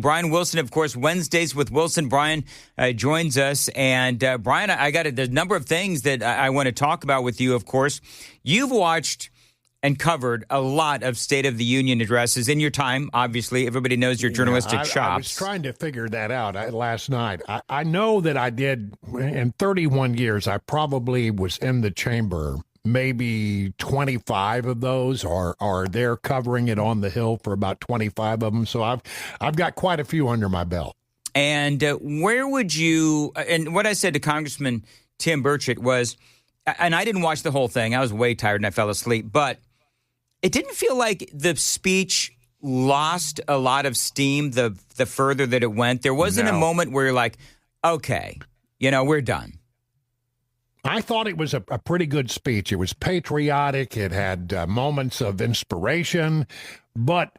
Brian Wilson, of course, Wednesdays with Wilson. Brian joins us. And Brian, there's a number of things that I want to talk about with you, of course. You've watched and covered a lot of State of the Union addresses in your time. Obviously, everybody knows your journalistic chops. I was trying to figure that out last night. I know that I did, in 31 years, I probably was in the chamber maybe 25 of those, or they're covering it on the Hill for about 25 of them. So I've got quite a few under my belt. And where would you, and what I said to Congressman Tim Burchett was, and I didn't watch the whole thing. I was way tired and I fell asleep, but it didn't feel like the speech lost a lot of steam the further that it went. There wasn't a moment where you're like, okay, we're done. I thought it was a pretty good speech. It was patriotic. It had moments of inspiration. But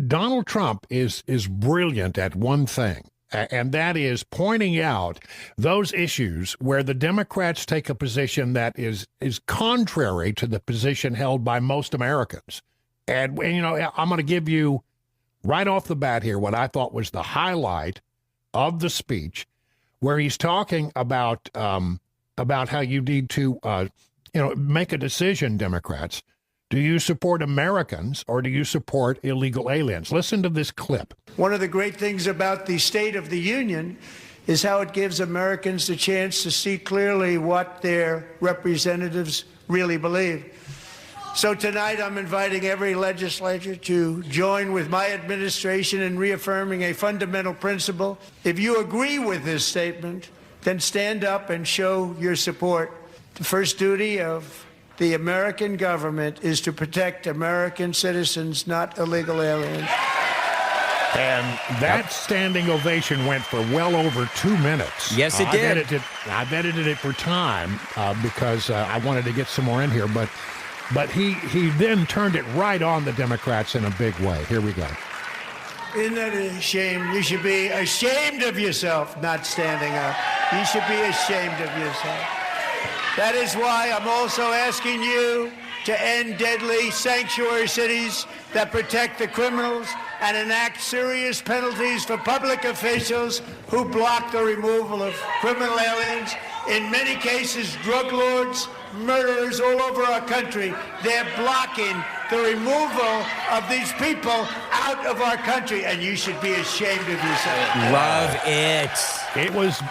Donald Trump is brilliant at one thing, and that is pointing out those issues where the Democrats take a position that is contrary to the position held by most Americans. And I'm going to give you right off the bat here what I thought was the highlight of the speech, where he's talking about how you need to, make a decision, Democrats. Do you support Americans or do you support illegal aliens? Listen to this clip. One of the great things about the State of the Union is how it gives Americans the chance to see clearly what their representatives really believe. So tonight I'm inviting every legislator to join with my administration in reaffirming a fundamental principle. If you agree with this statement, then stand up and show your support. The first duty of the American government is to protect American citizens, not illegal aliens. And that standing ovation went for well over 2 minutes. Yes, it did. I've edited it for time because I wanted to get some more in here. But he then turned it right on the Democrats in a big way. Here we go. Isn't that a shame? You should be ashamed of yourself not standing up. You should be ashamed of yourself. That is why I'm also asking you to end deadly sanctuary cities that protect the criminals and enact serious penalties for public officials who block the removal of criminal aliens. In many cases, drug lords, murderers all over our country, they're blocking the removal of these people out of our country, and you should be ashamed of yourself. Love it.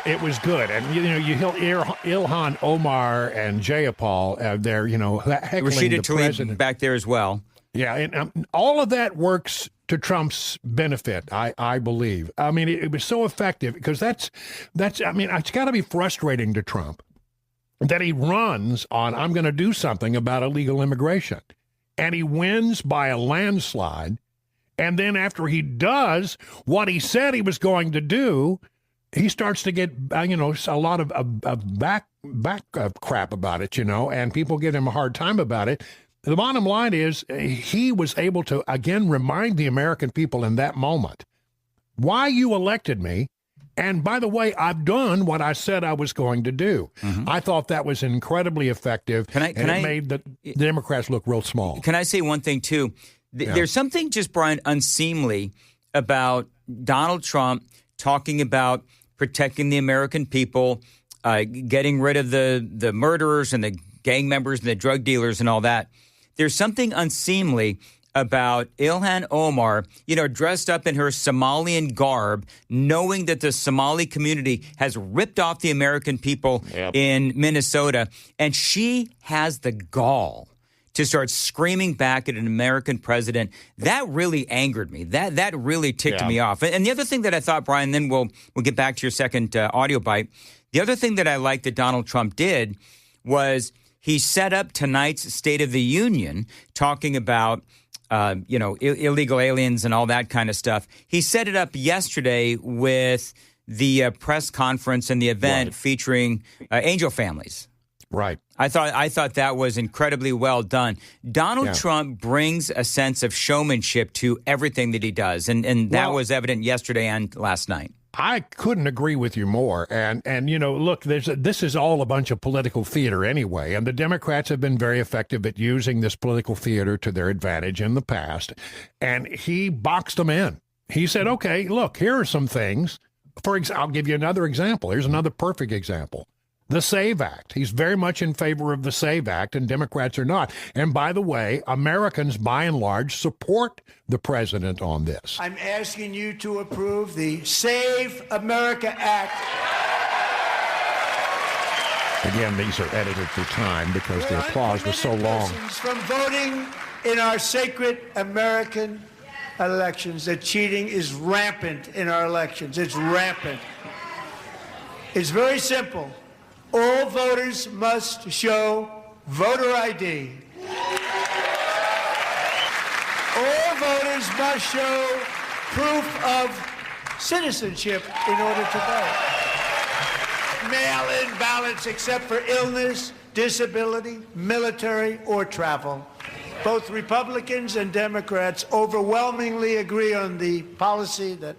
It was good, and you hear Ilhan Omar and Jayapal there, heckling Rashida the Tlaib president back there as well. Yeah, and all of that works to Trump's benefit, I believe. I mean, it was so effective because that's. I mean, it's got to be frustrating to Trump that he runs on, I'm going to do something about illegal immigration. And he wins by a landslide. And then after he does what he said he was going to do, he starts to get, a lot of back crap about it, and people give him a hard time about it. The bottom line is he was able to, again, remind the American people in that moment why you elected me. And by the way, I've done what I said I was going to do. Mm-hmm. I thought that was incredibly effective. It made the Democrats look real small. Can I say one thing, too? There's something just, Brian, unseemly about Donald Trump talking about protecting the American people, getting rid of the murderers and the gang members and the drug dealers and all that. There's something unseemly about Ilhan Omar, dressed up in her Somalian garb, knowing that the Somali community has ripped off the American people in Minnesota, and she has the gall to start screaming back at an American president. That really angered me. That really ticked me off. And the other thing that I thought, Brian, then we'll get back to your second audio bite. The other thing that I liked that Donald Trump did was he set up tonight's State of the Union talking about illegal aliens and all that kind of stuff. He set it up yesterday with the press conference and the event featuring angel families. Right. I thought that was incredibly well done. Donald Trump brings a sense of showmanship to everything that he does, and that was evident yesterday and last night. I couldn't agree with you more. And look, this is all a bunch of political theater anyway, and the Democrats have been very effective at using this political theater to their advantage in the past, and he boxed them in. he said, okay, look, here are some things. I'll give you another example. Here's another perfect example. The SAVE Act. He's very much in favor of the SAVE Act, and Democrats are not. And by the way, Americans, by and large, support the president on this. I'm asking you to approve the Save America Act. Again, these are edited for time because the applause was so long. From voting in our sacred American elections, that cheating is rampant in our elections. It's rampant. It's very simple. All voters must show voter ID. All voters must show proof of citizenship in order to vote. Mail-in ballots except for illness, disability, military, or travel. Both Republicans and Democrats overwhelmingly agree on the policy that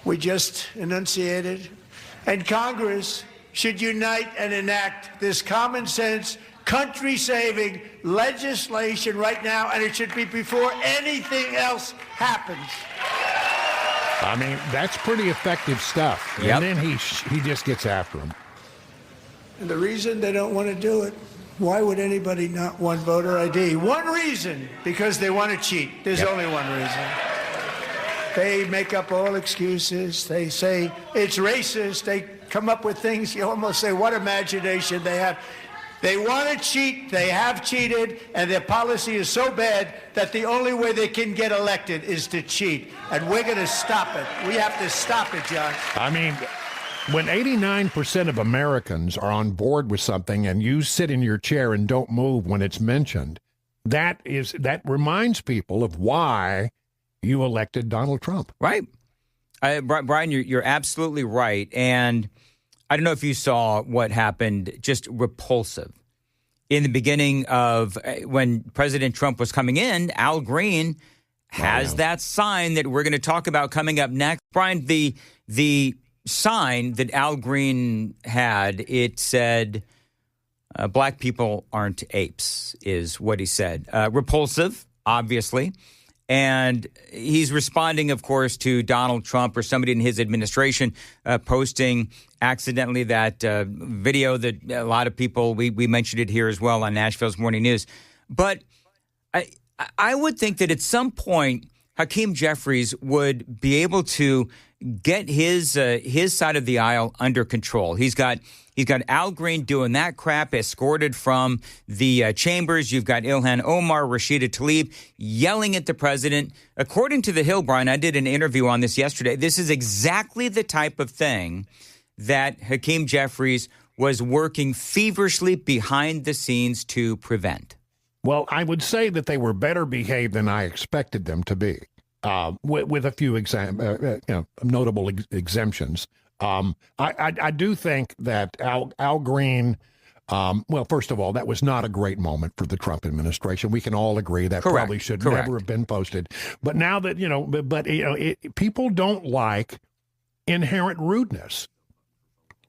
we just enunciated. And Congress should unite and enact this common sense, country-saving legislation right now, and it should be before anything else happens. I mean, that's pretty effective stuff. Yep. And then he just gets after him. And the reason they don't want to do it, why would anybody not want voter ID? One reason, because they want to cheat. There's only one reason. They make up all excuses. They say it's racist. They come up with things. You almost say, what imagination they have. They want to cheat. They have cheated. And their policy is so bad that the only way they can get elected is to cheat. And we're going to stop it. We have to stop it, John. I mean, when 89% of Americans are on board with something and you sit in your chair and don't move when it's mentioned, that reminds people of why you elected Donald Trump. Right. Brian, you're absolutely right. And I don't know if you saw what happened, just repulsive. In the beginning of when President Trump was coming in, Al Green has that sign that we're going to talk about coming up next. Brian, the sign that Al Green had, it said, black people aren't apes, is what he said. Repulsive, obviously. And he's responding, of course, to Donald Trump or somebody in his administration posting accidentally that video that a lot of people, we mentioned it here as well on Nashville's Morning News. But I would think that at some point, Hakeem Jeffries would be able to get his side of the aisle under control. He's got Al Green doing that crap, escorted from the chambers. You've got Ilhan Omar, Rashida Tlaib yelling at the president. According to The Hill, Brian, I did an interview on this yesterday. This is exactly the type of thing that Hakeem Jeffries was working feverishly behind the scenes to prevent. Well, I would say that they were better behaved than I expected them to be, with a few notable exemptions. I do think that Al Green, well, first of all, that was not a great moment for the Trump administration. We can all agree that probably should never have been posted. But now that, people don't like inherent rudeness.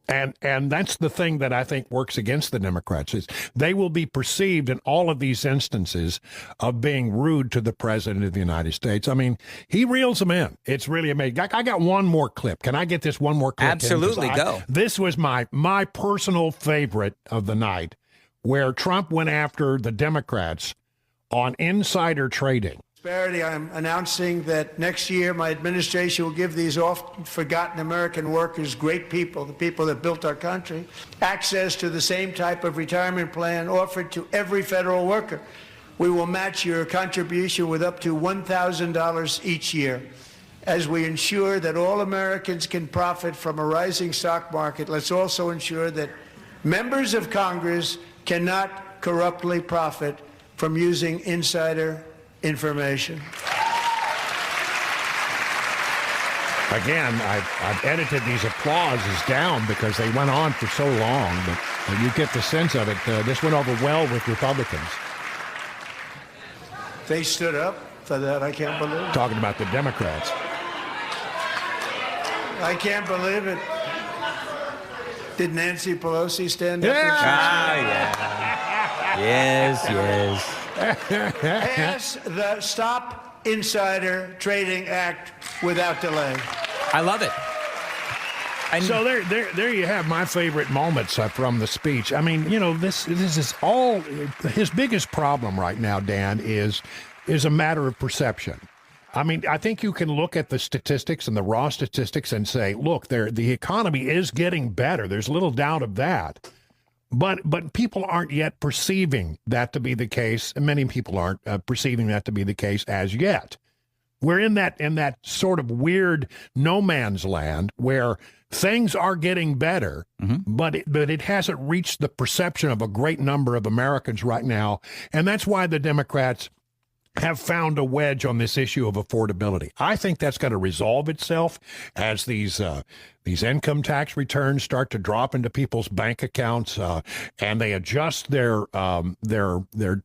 And that's the thing that I think works against the Democrats is they will be perceived in all of these instances of being rude to the president of the United States. I mean, he reels them in. It's really amazing. I got one more clip. Can I get this one more clip? Absolutely, go. This was my personal favorite of the night, where Trump went after the Democrats on insider trading. I'm announcing that next year my administration will give these often-forgotten American workers, great people, the people that built our country, access to the same type of retirement plan offered to every federal worker. We will match your contribution with up to $1,000 each year. As we ensure that all Americans can profit from a rising stock market, let's also ensure that members of Congress cannot corruptly profit from using insider information. Again, I've edited these applauses down because they went on for so long, but you get the sense of it. This went over well with Republicans. They stood up for that. I can't believe it. Talking about the Democrats. I can't believe it. Did Nancy Pelosi stand up? Yeah. Yes. Pass the Stop Insider Trading Act without delay. I love it. So there you have my favorite moments from the speech. I mean, this is all his biggest problem right now, Dan, is a matter of perception. I mean, I think you can look at the statistics and the raw statistics and say, look, the economy is getting better. There's little doubt of that. But people aren't yet perceiving that to be the case. And many people aren't perceiving that to be the case as yet. We're in that sort of weird no man's land where things are getting better, but it hasn't reached the perception of a great number of Americans right now. And that's why the Democrats have found a wedge on this issue of affordability. I think that's going to resolve itself as these income tax returns start to drop into people's bank accounts, and they adjust their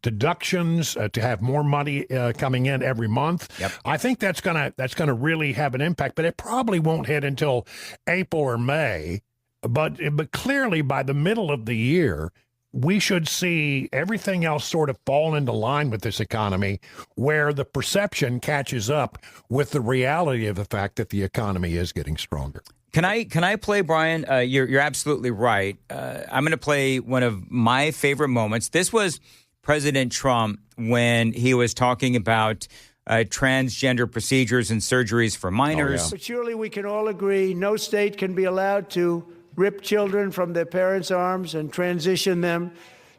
deductions to have more money coming in every month. Yep. I think that's gonna really have an impact, but it probably won't hit until April or May. But clearly by the middle of the year, we should see everything else sort of fall into line with this economy, where the perception catches up with the reality of the fact that the economy is getting stronger. Can I play, Brian? You're absolutely right. I'm going to play one of my favorite moments. This was President Trump when he was talking about transgender procedures and surgeries for minors. Oh, yeah. But surely we can all agree no state can be allowed to rip children from their parents' arms and transition them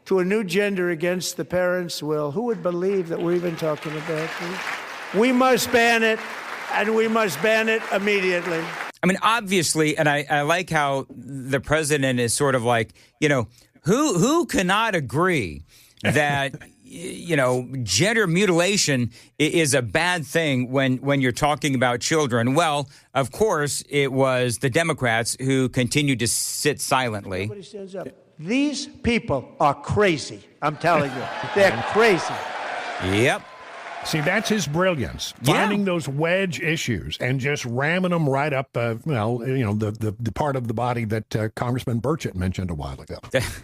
to a new gender against the parents' will. Who would believe that we're even talking about this? We must ban it, and we must ban it immediately. I mean, obviously, and I like how the president is sort of like, who cannot agree that gender mutilation is a bad thing when you're talking about children? Well, of course, it was the Democrats who continued to sit silently. Nobody stands up. These people are crazy. I'm telling you, they're crazy. Yep. See, that's his brilliance, finding those wedge issues and just ramming them right up, the part of the body that Congressman Burchett mentioned a while ago. That's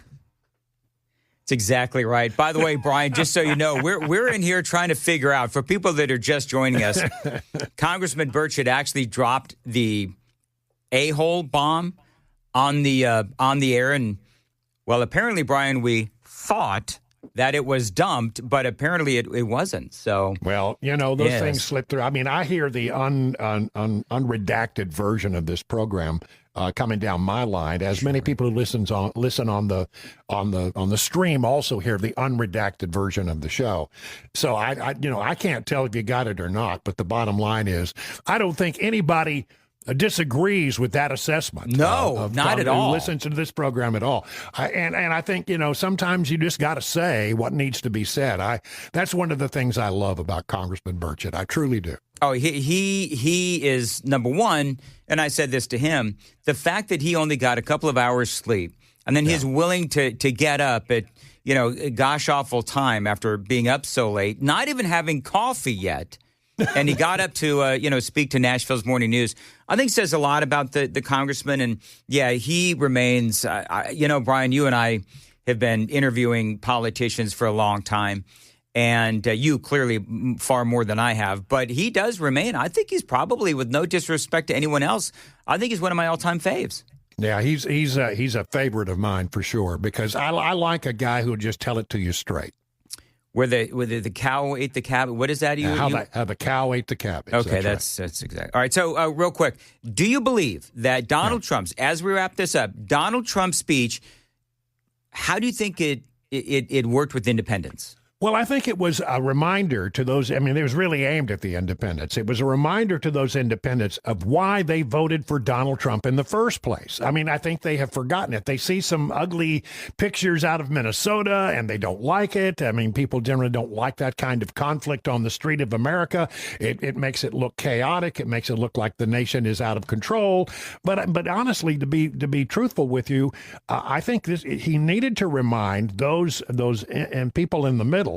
exactly right. By the way, Brian, just so you know, we're in here trying to figure out, for people that are just joining us, Congressman Burchett actually dropped the a-hole bomb on the air, and well, apparently, Brian, we thought that it was dumped, but apparently it wasn't. So, well, those things slip through. I mean, I hear the unredacted version of this program coming down my line, as many people who listen on the stream also hear the unredacted version of the show. So I can't tell if you got it or not, but the bottom line is I don't think anybody disagrees with that assessment. No, not at all. Listens to this program at all. And I think, sometimes you just got to say what needs to be said. That's one of the things I love about Congressman Burchett. I truly do. Oh, he is number one, and I said this to him, the fact that he only got a couple of hours sleep, and then he's willing to get up at, gosh awful time after being up so late, not even having coffee yet. And he got up to, speak to Nashville's Morning News. I think says a lot about the congressman. And, yeah, he remains, Brian, you and I have been interviewing politicians for a long time. And you clearly far more than I have. But he does remain. I think he's probably, with no disrespect to anyone else, I think he's one of my all-time faves. Yeah, he's a favorite of mine for sure, because I like a guy who'll just tell it to you straight. Where the cow ate the cabbage. What is that? How the cow ate the cabbage. Okay, that's exactly. All right, so real quick, do you believe that Donald Trump's, as we wrap this up, Donald Trump's speech, how do you think it worked with independents? Well, I think it was a reminder to those. I mean, it was really aimed at the independents. It was a reminder to those independents of why they voted for Donald Trump in the first place. I mean, I think they have forgotten it. They see some ugly pictures out of Minnesota and they don't like it. I mean, people generally don't like that kind of conflict on the street of America. It makes it look chaotic. It makes it look like the nation is out of control. But honestly, to be truthful with you, I think he needed to remind those and people in the middle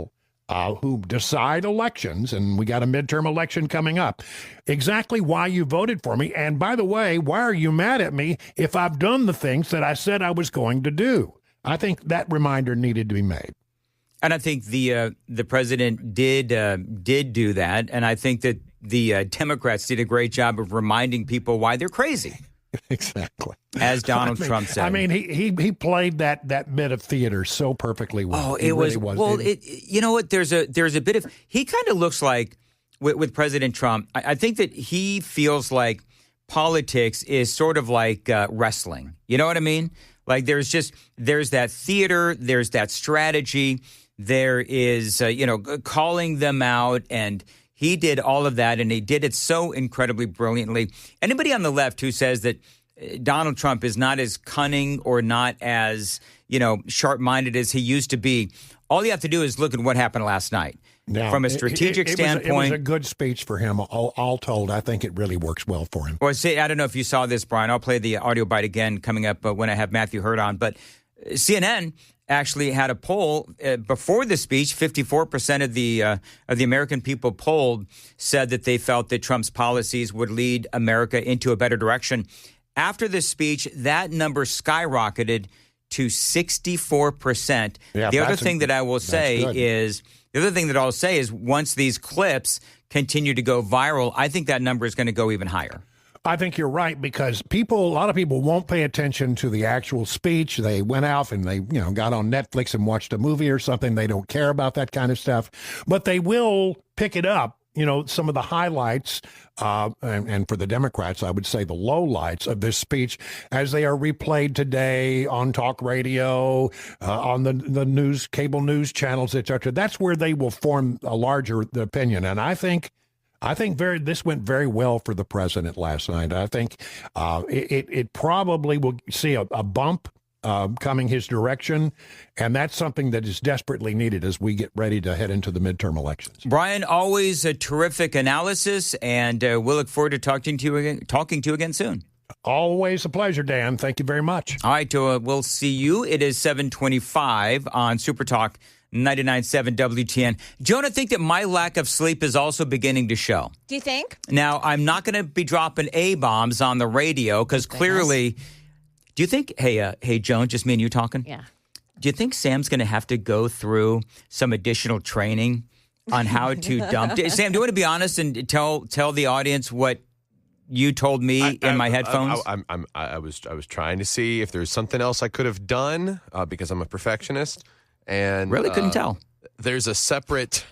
who decide elections, and we got a midterm election coming up, exactly why you voted for me. And by the way, why are you mad at me if I've done the things that I said I was going to do? I think that reminder needed to be made. And I think the president did do that, and I think that the Democrats did a great job of reminding people why they're crazy. Exactly. As Donald Trump said. I mean, he played that bit of theater so perfectly well. Oh, it was. Well, you know what? There's a bit of. He kind of looks like with President Trump. I think that he feels like politics is sort of like wrestling. You know what I mean? Like there's that theater, there's that strategy, there is calling them out, and he did all of that, and he did it so incredibly brilliantly. Anybody on the left who says that Donald Trump is not as cunning or not as, sharp-minded as he used to be, all you have to do is look at what happened last night. Now, from a strategic standpoint. It was a good speech for him, all told. I think it really works well for him. Well, I don't know if you saw this, Brian. I'll play the audio bite again coming up when I have Matthew Hurtt on. But CNN actually had a poll before the speech. 54% of the American people polled said that they felt that Trump's policies would lead America into a better direction. After the speech, that number skyrocketed to 64%. Yeah, the other thing that I will say is once these clips continue to go viral, I think that number is going to go even higher. I think you're right, because a lot of people won't pay attention to the actual speech. They went out and they, got on Netflix and watched a movie or something. They don't care about that kind of stuff, but they will pick it up. Some of the highlights, and for the Democrats, I would say the lowlights of this speech as they are replayed today on talk radio, on the cable news channels, etc. That's where they will form a larger opinion. And I think this went very well for the president last night. I think it probably will see a bump coming his direction, and that's something that is desperately needed as we get ready to head into the midterm elections. Brian, always a terrific analysis, and we'll look forward to talking to you again soon. Always a pleasure, Dan. Thank you very much. All right, we'll see you. It is 7:25 on Super Talk 99.7 WTN. Joan, I think that my lack of sleep is also beginning to show. Do you think? Now, I'm not going to be dropping A-bombs on the radio because clearly... Do you think, hey, Joan, just me and you talking? Yeah. Do you think Sam's going to have to go through some additional training on how to dump? Sam, do you want to be honest and tell the audience what you told me in my headphones? I was trying to see if there's something else I could have done because I'm a perfectionist, and really couldn't tell. There's a separate.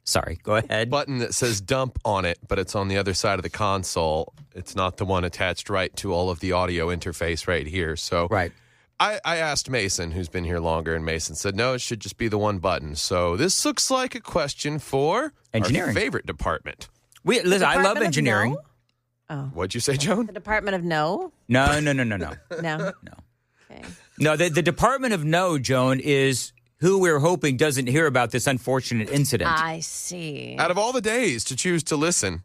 Sorry, go ahead. Button that says dump on it, but it's on the other side of the console. It's not the one attached right to all of the audio interface right here. So right. I asked Mason, who's been here longer, and Mason said, no, it should just be the one button. So this looks like a question for engineering. Our favorite department. Listen, I love engineering. Oh. What'd you say, Joan? The Department of No? No. No? No. Okay. No, the Department of No, Joan, is who we're hoping doesn't hear about this unfortunate incident. I see. Out of all the days to choose to listen,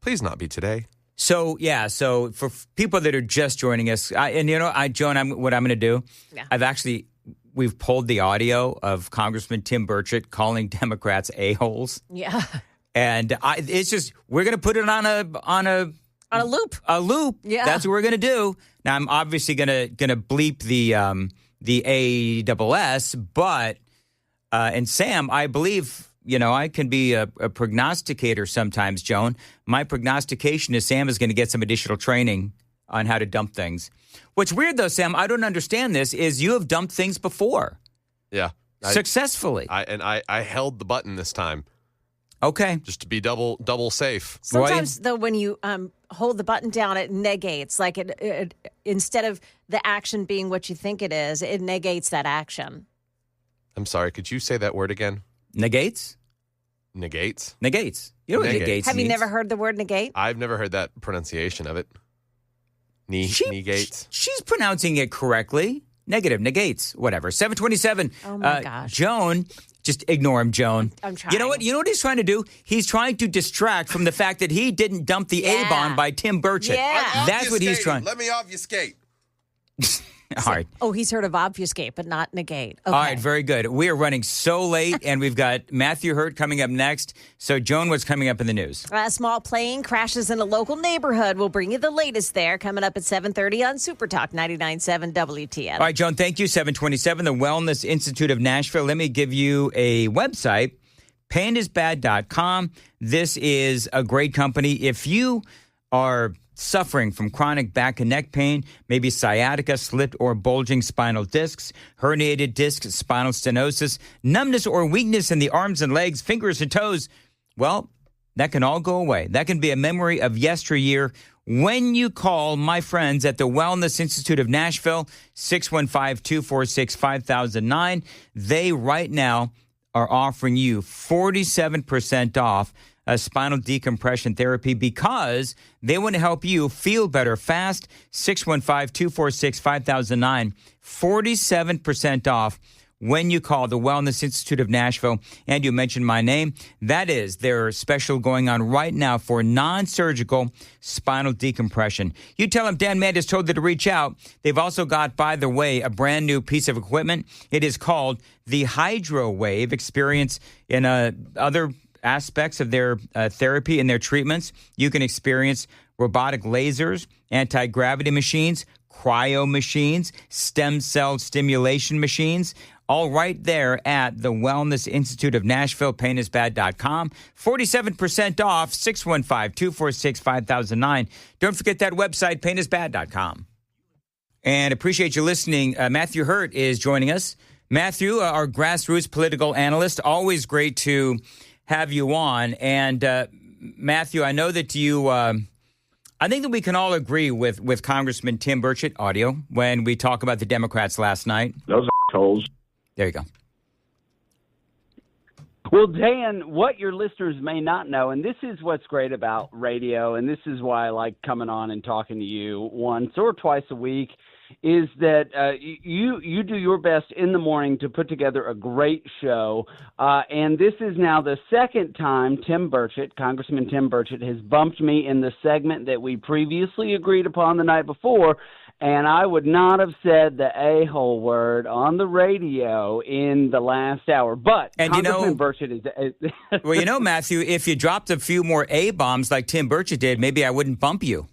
please not be today. So for people that are just joining us, Joan, what I'm going to do, we've pulled the audio of Congressman Tim Burchett calling Democrats a-holes. Yeah. And it's just, we're going to put it on a loop. A loop. Yeah. That's what we're going to do. Now, I'm obviously going to bleep the ASS, but and Sam, I believe, I can be a prognosticator sometimes, Joan. My prognostication is Sam is going to get some additional training on how to dump things. What's weird, though, Sam, I don't understand this, is you have dumped things before. Yeah. Successfully. I held the button this time. Okay. Just to be double safe. Sometimes, though, when you hold the button down, it negates. Like, it instead of the action being what you think it is, it negates that action. I'm sorry. Could you say that word again? Negates? Negates. You know what negates Have means? You never heard the word negate? I've never heard that pronunciation of it. Negates. She's pronouncing it correctly. Negative, negates, whatever. 7:27. Oh, my gosh. Joan, just ignore him, Joan. I'm trying. You know what? You know what he's trying to do? He's trying to distract from the fact that he didn't dump the A-bomb by Tim Burchett. Yeah. That's what he's trying. Let me obfuscate. All right. Oh, he's heard of obfuscate, but not negate. Okay. All right, very good. We are running so late, and we've got Matthew Hurtt coming up next. So, Joan, what's coming up in the news? A small plane crashes in a local neighborhood. We'll bring you the latest there, coming up at 7:30 on Super Talk 99.7 WTN. All right, Joan, thank you. 727, the Wellness Institute of Nashville. Let me give you a website, painisbad.com. This is a great company. If you are suffering from chronic back and neck pain, maybe sciatica, slipped or bulging spinal discs, herniated discs, spinal stenosis, numbness or weakness in the arms and legs, fingers and toes, well, that can all go away. That can be a memory of yesteryear when you call my friends at the Wellness Institute of Nashville, 615-246-5009. They right now are offering you 47% off a spinal decompression therapy because they want to help you feel better fast. 615-246-5009. 47% off when you call the Wellness Institute of Nashville and you mention my name. That is their special going on right now for non-surgical spinal decompression. You tell them Dan Mandis told you to reach out. They've also got, by the way, a brand new piece of equipment. It is called the Hydro Wave. Experience in other aspects of their therapy and their treatments. You can experience robotic lasers, anti-gravity machines, cryo machines, stem cell stimulation machines, all right there at the Wellness Institute of Nashville, painisbad.com. 47% off, 615-246-5009. Don't forget that website, painisbad.com. And appreciate you listening. Matthew Hurtt is joining us. Matthew, our grassroots political analyst, always great to have you on. And Matthew, I know that you, I think that we can all agree with Congressman Tim Burchett, audio, when we talk about the Democrats last night. Those assholes. There you go. Well, Dan, what your listeners may not know, and this is what's great about radio, and this is why I like coming on and talking to you once or twice a week, is that you do your best in the morning to put together a great show. And this is now the second time Congressman Tim Burchett, has bumped me in the segment that we previously agreed upon the night before. And I would not have said the a-hole word on the radio in the last hour. But and Congressman Burchett is... Well, Matthew, if you dropped a few more A-bombs like Tim Burchett did, maybe I wouldn't bump you.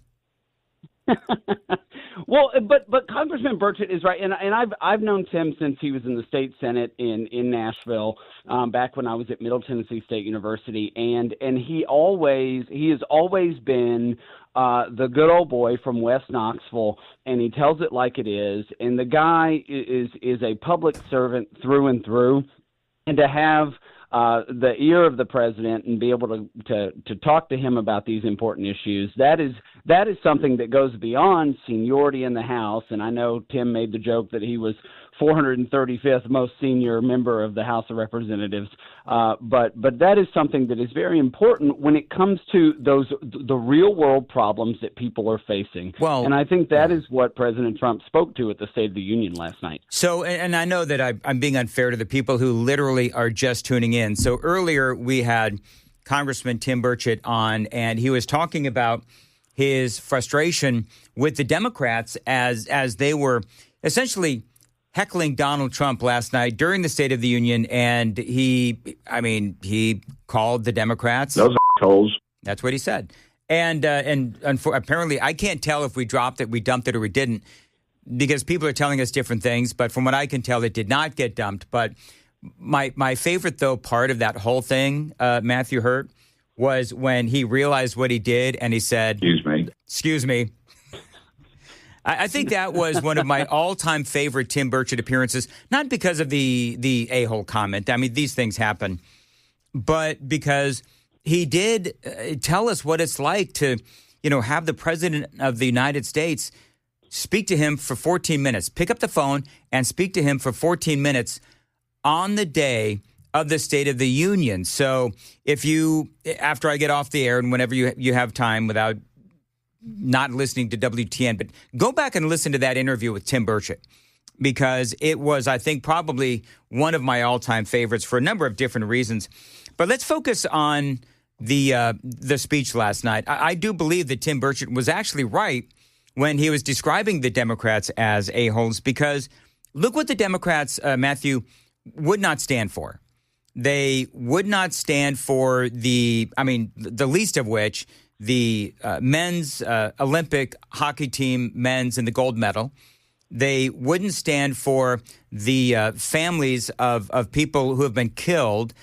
Well, but Congressman Burchett is right, and I've known Tim since he was in the state senate in Nashville, back when I was at Middle Tennessee State University, and he has always been the good old boy from West Knoxville, and he tells it like it is, and the guy is a public servant through and through, and to have the ear of the president and be able to talk to him about these important issues, that is something that goes beyond seniority in the House. And I know Tim made the joke that he was 435th most senior member of the House of Representatives, but that is something that is very important when it comes to the real world problems that people are facing. Well, and I think that is what President Trump spoke to at the State of the Union last night. So, and I know that I'm being unfair to the people who literally are just tuning in. So earlier we had Congressman Tim Burchett on, and he was talking about his frustration with the Democrats as they were essentially heckling Donald Trump last night during the State of the Union, and he called the Democrats those assholes. That's what he said. And apparently, I can't tell if we dropped it, we dumped it, or we didn't, because people are telling us different things. But from what I can tell, it did not get dumped. But my favorite, though, part of that whole thing, Matthew Hurtt, was when he realized what he did, and he said, Excuse me. I think that was one of my all-time favorite Tim Burchett appearances, not because of the a-hole comment. I mean, these things happen, but because he did tell us what it's like to, have the president of the United States speak to him for 14 minutes, pick up the phone and speak to him for 14 minutes on the day of the State of the Union. So if you, after I get off the air and whenever you have time without not listening to WTN, but go back and listen to that interview with Tim Burchett, because it was, I think, probably one of my all-time favorites for a number of different reasons. But let's focus on the speech last night. I do believe that Tim Burchett was actually right when he was describing the Democrats as a-holes, because look what the Democrats, Matthew, would not stand for. They would not stand for the least of which, the men's Olympic hockey team, men's, and the gold medal. They wouldn't stand for the families of people who have been killed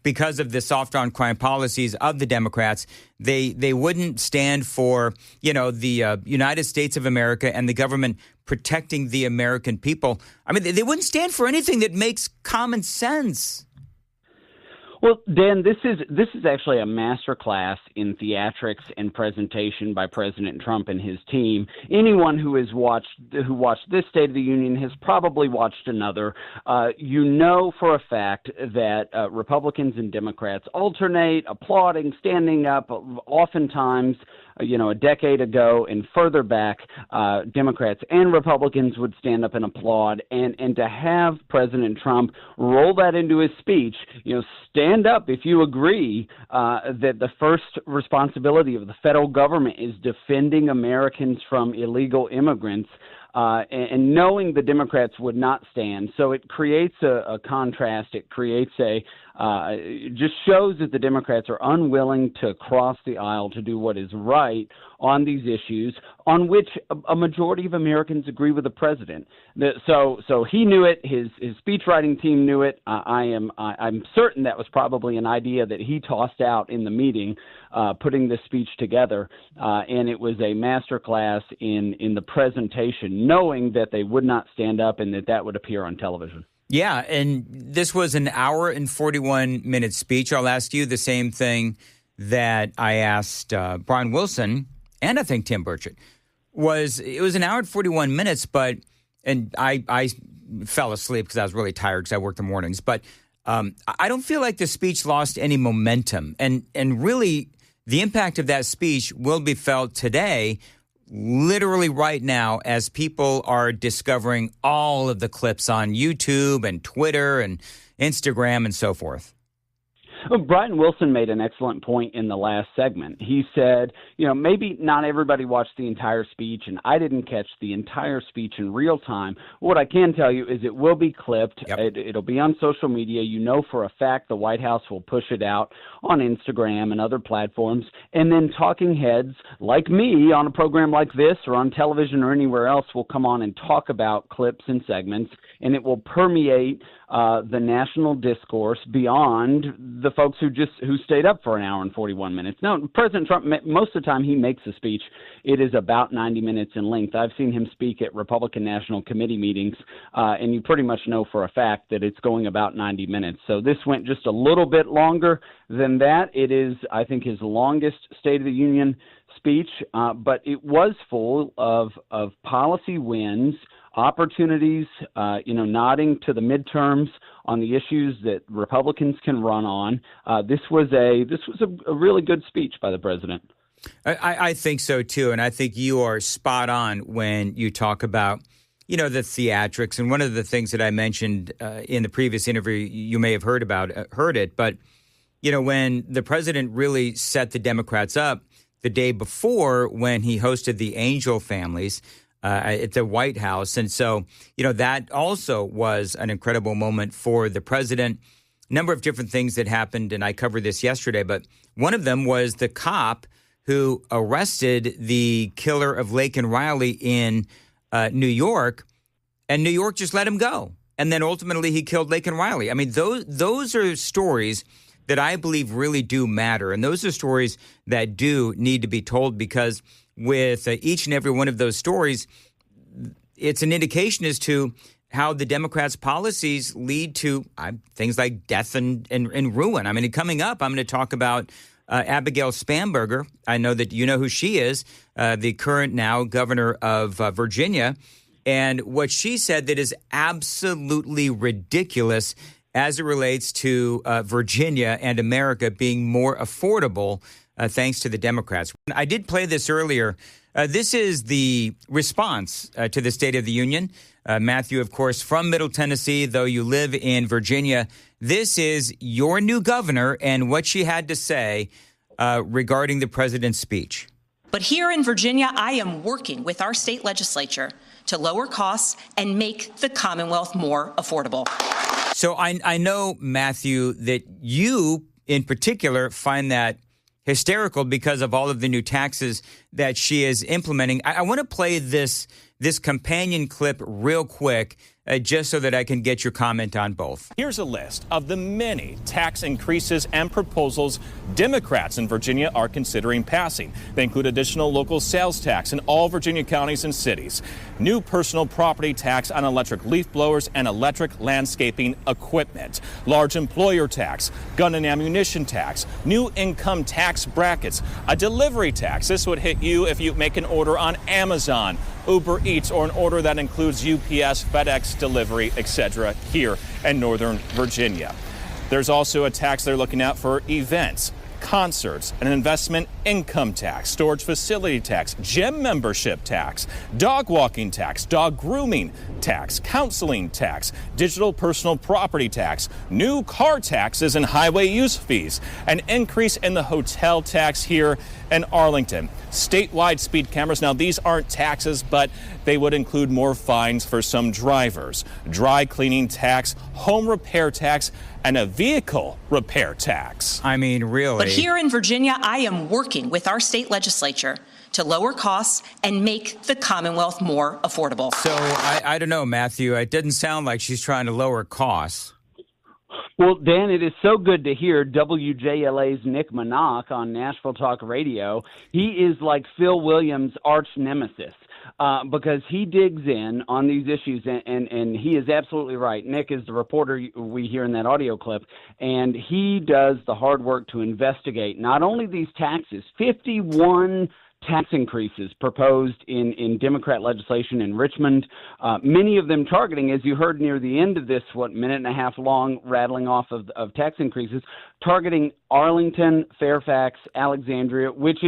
because of the soft on crime policies of the Democrats. They wouldn't stand for, the United States of America and the government protecting the American people. I mean, they wouldn't stand for anything that makes common sense. Well, Dan, this is actually a masterclass in theatrics and presentation by President Trump and his team. Anyone who watched this State of the Union has probably watched another. You know for a fact that Republicans and Democrats alternate, applauding, standing up. Oftentimes, a decade ago and further back, Democrats and Republicans would stand up and applaud. And to have President Trump roll that into his speech, stand up if you agree that the first responsibility of the federal government is defending Americans from illegal immigrants, and knowing the Democrats would not stand. So it creates a contrast. It creates it just shows that the Democrats are unwilling to cross the aisle to do what is right on these issues on which a majority of Americans agree with the president. So he knew it. His speech writing team knew it. I'm certain that was probably an idea that he tossed out in the meeting, putting this speech together, and it was a masterclass in the presentation, knowing that they would not stand up and that would appear on television. Yeah, and this was an hour and 41-minute speech. I'll ask you the same thing that I asked Brian Wilson and I think Tim Burchett. It was an hour and 41 minutes, and I fell asleep because I was really tired because I work the mornings. But I don't feel like the speech lost any momentum. And really, the impact of that speech will be felt today, literally right now, as people are discovering all of the clips on YouTube and Twitter and Instagram and so forth. Well, Brian Wilson made an excellent point in the last segment. He said, maybe not everybody watched the entire speech, and I didn't catch the entire speech in real time. What I can tell you is it will be clipped. Yep. It'll be on social media. For a fact the White House will push it out on Instagram and other platforms. And then talking heads like me on a program like this or on television or anywhere else will come on and talk about clips and segments, and it will permeate the national discourse beyond the folks who stayed up for an hour and 41 minutes. Now, President Trump, most of the time he makes a speech, it is about 90 minutes in length. I've seen him speak at Republican National Committee meetings, and you pretty much know for a fact that it's going about 90 minutes. So this went just a little bit longer than that. It is, I think, his longest State of the Union speech, but it was full of policy wins, opportunities, nodding to the midterms on the issues that Republicans can run on. This was a really good speech by the president. I think so too, and I think you are spot on when you talk about the theatrics. And one of the things that I mentioned in the previous interview, you may have heard it, but when the president really set the Democrats up the day before when he hosted the Angel families at the White House. And so, that also was an incredible moment for the president. A number of different things that happened, and I covered this yesterday, but one of them was the cop who arrested the killer of Laken Riley in New York, and New York just let him go. And then ultimately he killed Laken Riley. I mean, those are stories that I believe really do matter. And those are stories that do need to be told, because with each and every one of those stories, it's an indication as to how the Democrats' policies lead to things like death and ruin. I mean, coming up, I'm going to talk about Abigail Spanberger. I know that you know who she is, the current now governor of Virginia, and what she said that is absolutely ridiculous as it relates to Virginia and America being more affordable thanks to the Democrats. I did play this earlier. This is the response to the State of the Union. Matthew, of course, from Middle Tennessee, though you live in Virginia. This is your new governor and what she had to say regarding the president's speech. But here in Virginia, I am working with our state legislature to lower costs and make the Commonwealth more affordable. So I know, Matthew, that you in particular find that hysterical because of all of the new taxes that she is implementing. I want to play this companion clip real quick, just so that I can get your comment on both. Here's a list of the many tax increases and proposals Democrats in Virginia are considering passing. They include additional local sales tax in all Virginia counties and cities, new personal property tax on electric leaf blowers and electric landscaping equipment, large employer tax, gun and ammunition tax, new income tax brackets, a delivery tax. This would hit you if you make an order on Amazon, Uber Eats, or an order that includes UPS, FedEx delivery, etc. here in Northern Virginia. There's also a tax they're looking at for events, concerts, an investment income tax, storage facility tax, gym membership tax, dog walking tax, dog grooming tax, counseling tax, digital personal property tax, new car taxes and highway use fees, an increase in the hotel tax here in Arlington, statewide speed cameras. Now, these aren't taxes, but they would include more fines for some drivers, dry cleaning tax, home repair tax, and a vehicle repair tax. I mean, really? But here in Virginia, I am working with our state legislature to lower costs and make the Commonwealth more affordable. So I don't know, Matthew. It doesn't sound like she's trying to lower costs. Well, Dan, it is so good to hear WJLA's Nick Minock on Nashville Talk Radio. He is like Phil Williams' arch nemesis. Because he digs in on these issues, and he is absolutely right. Nick is the reporter we hear in that audio clip, and he does the hard work to investigate not only these taxes, 51 tax increases proposed in Democrat legislation in Richmond, many of them targeting, as you heard near the end of this, minute and a half long rattling off of tax increases, targeting Arlington, Fairfax, Alexandria, which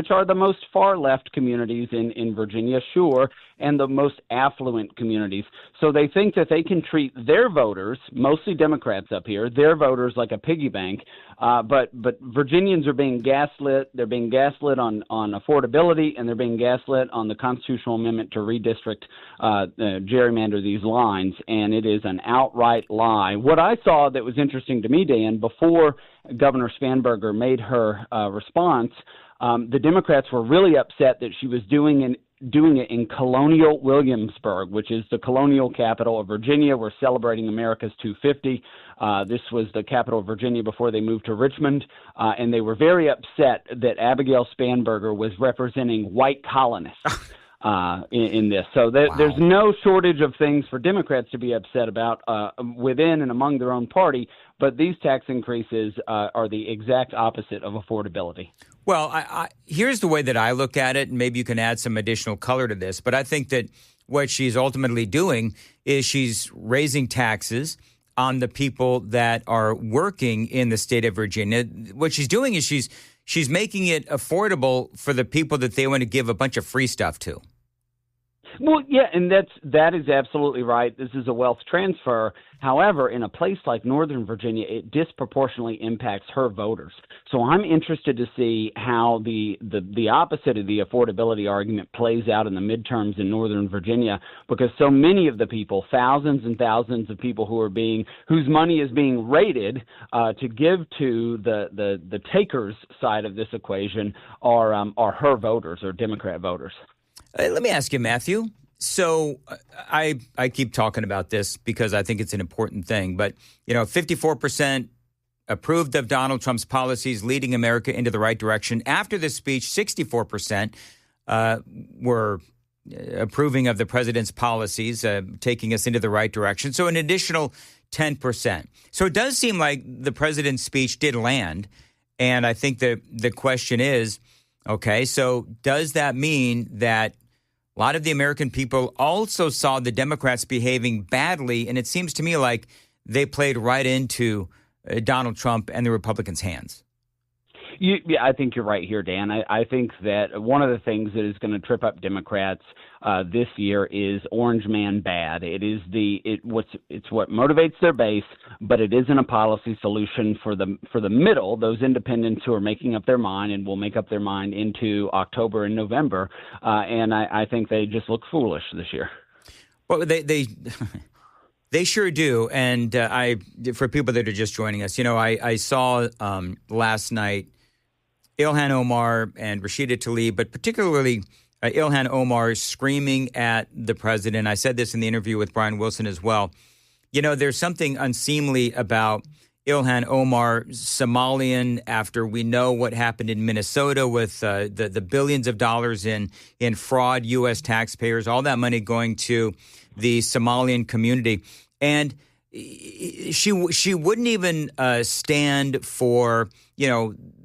are the most far left communities in Virginia, sure, and the most affluent communities. So they think that they can treat their voters, mostly Democrats up here, their voters like a piggy bank. But Virginians are being gaslit. They're being gaslit on affordability, and they're being gaslit on the constitutional amendment to redistrict, gerrymander these lines. And it is an outright lie. What I saw that was interesting to me, Dan, before Governor Spanberger made her response, the Democrats were really upset that she was doing it in Colonial Williamsburg, which is the colonial capital of Virginia. We're celebrating America's 250. This was the capital of Virginia before they moved to Richmond, and they were very upset that Abigail Spanberger was representing white colonists in this. So there's no shortage of things for Democrats to be upset about within and among their own party, but these tax increases are the exact opposite of affordability. Well, here's the way that I look at it, and maybe you can add some additional color to this, but I think that what she's ultimately doing is she's raising taxes on the people that are working in the state of Virginia. What she's doing is she's making it affordable for the people that they want to give a bunch of free stuff to. Well, yeah, and that is absolutely right. This is a wealth transfer. However, in a place like Northern Virginia, it disproportionately impacts her voters. So I'm interested to see how the opposite of the affordability argument plays out in the midterms in Northern Virginia, because so many of the people, thousands and thousands of people whose money is being raided to give to the takers side of this equation are her voters, or Democrat voters. Let me ask you, Matthew. So I keep talking about this because I think it's an important thing. But, 54% approved of Donald Trump's policies leading America into the right direction. After this speech, 64% were approving of the president's policies, taking us into the right direction. So an additional 10%. So it does seem like the president's speech did land. And I think the question is, okay, so does that mean that a lot of the American people also saw the Democrats behaving badly, and it seems to me like they played right into Donald Trump and the Republicans' hands? I think you're right here, Dan. I think that one of the things that is going to trip up Democrats this year is Orange Man bad. It's what motivates their base, but it isn't a policy solution for the middle, those independents who are making up their mind and will make up their mind into October and November. And I think they just look foolish this year. Well, they sure do. And for people that are just joining us, I saw last night Ilhan Omar and Rashida Tlaib, but particularly Ilhan Omar screaming at the president. I said this in the interview with Brian Wilson as well. There's something unseemly about Ilhan Omar, Somalian, after we know what happened in Minnesota with the billions of dollars in fraud, U.S. taxpayers, all that money going to the Somalian community. And she wouldn't even stand for,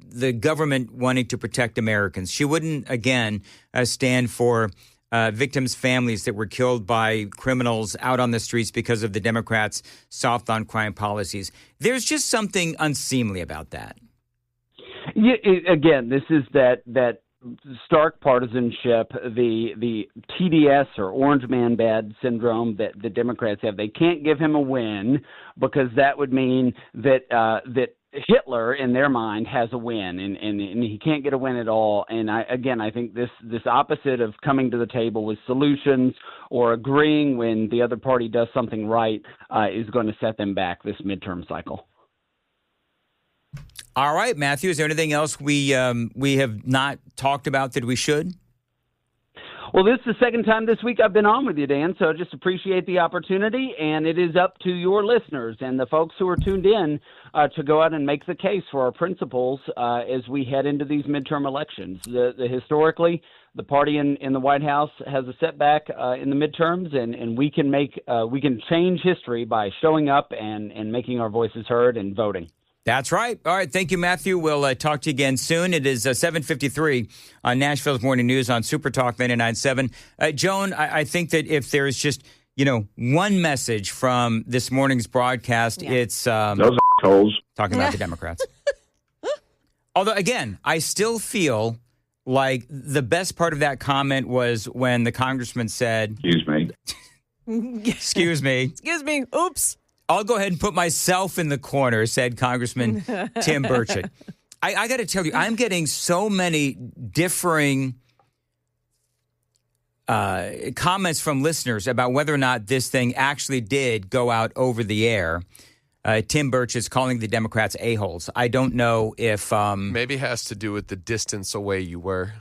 the government wanting to protect Americans. She wouldn't, again, stand for victims' families that were killed by criminals out on the streets because of the Democrats' soft on crime policies. There's just something unseemly about that. Yeah, again, this is that stark partisanship, the TDS or Orange Man bad syndrome that the Democrats have. They can't give him a win because that would mean that Hitler, in their mind, has a win, and he can't get a win at all. And I think this opposite of coming to the table with solutions or agreeing when the other party does something right is going to set them back this midterm cycle. All right, Matthew, is there anything else we have not talked about that we should? Well, this is the second time this week I've been on with you, Dan, so I just appreciate the opportunity, and it is up to your listeners and the folks who are tuned in to go out and make the case for our principles as we head into these midterm elections. Historically, the party in the White House has a setback in the midterms, and we can change history by showing up and making our voices heard and voting. That's right. All right. Thank you, Matthew. We'll talk to you again soon. It is 7:53 on Nashville's Morning News on Super Talk 99.7. Joan, I think that if there's just, one message from this morning's broadcast, it's those assholes talking about the Democrats. Although, again, I still feel like the best part of that comment was when the congressman said, Excuse me. Excuse me. Excuse me. Oops. I'll go ahead and put myself in the corner, said Congressman Tim Burchett. I got to tell you, I'm getting so many differing comments from listeners about whether or not this thing actually did go out over the air. Tim Burchett's calling the Democrats a-holes. I don't know if... maybe it has to do with the distance away you were.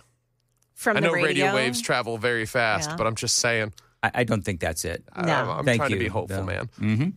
From I the know radio radio waves travel very fast, but I'm just saying. I don't think that's it. No. I'm Thank trying you, to be hopeful, though. man. Mm-hmm.